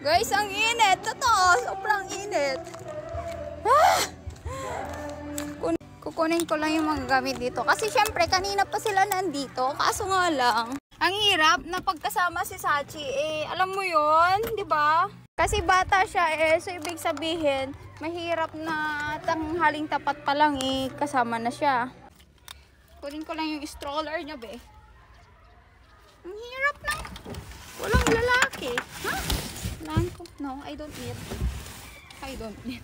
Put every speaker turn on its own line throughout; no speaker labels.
Guys, ang init. Totoo, sobrang init. Ah! Kukunin ko lang yung mga gamit dito. Kasi syempre, kanina pa sila nandito. Kaso nga lang, ang hirap na pagkasama si Sachi. Eh, alam mo yun, di ba? Kasi bata siya eh. So, ibig sabihin, mahirap na tanghaling tapat pa lang eh. Kasama na siya. Kunin ko lang yung stroller niya, be. Ang hirap na. Walang lalaki. Ha? Huh? Ko. No, I don't need. I don't need.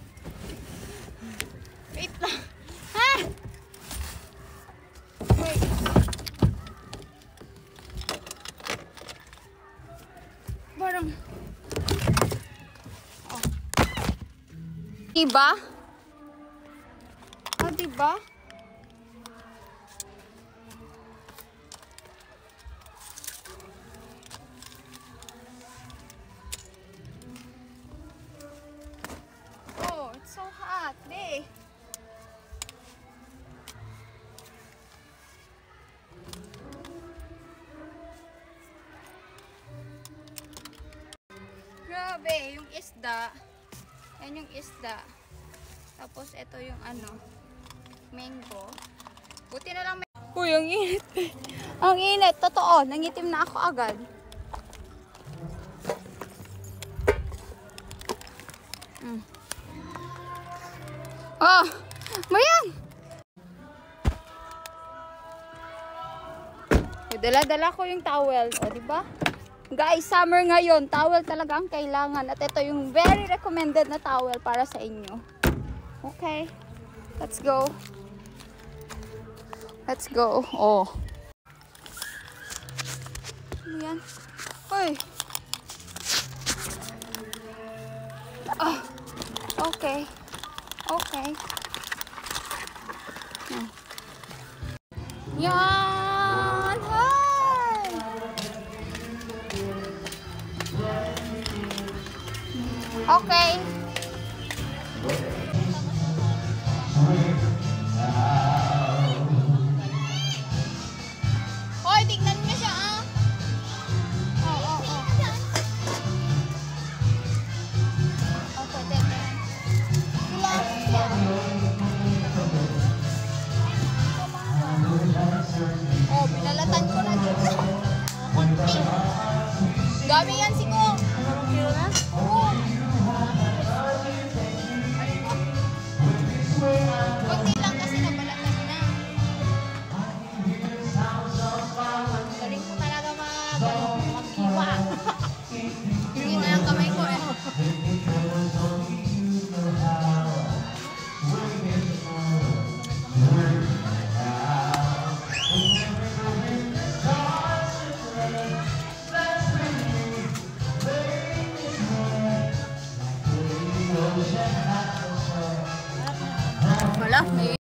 Wait lang. Ha? Wait. Parang. Oh. Diba? Oh, diba? Oh, it's so hot, babe. Grabe, yung isda. Yan yung isda. Tapos, ito yung ano, mango. Buti na lang may... Uy, ang init. Ang init, totoo. Nangitim na ako agad. Oh, mayan! Dala-dala ko yung towel. O, diba? Guys, summer ngayon, towel talaga ang kailangan. At ito yung very recommended na towel para sa inyo. Okay. Let's go. Let's go. Oh. Ayan. Uy. Oh. Okay. Okay. Yan. Hi. Okay. Hoy, tignan niyo siya ah. Oh. Okay, teka. Oh, binalatan ko na dito. Kunti. Dami yan si Ko. Anong kilo na? Oo. Kunti lang kasi nabalatan na. Galing ko talaga magkiwa. Hindi na lang kamay ko eh. Wala, may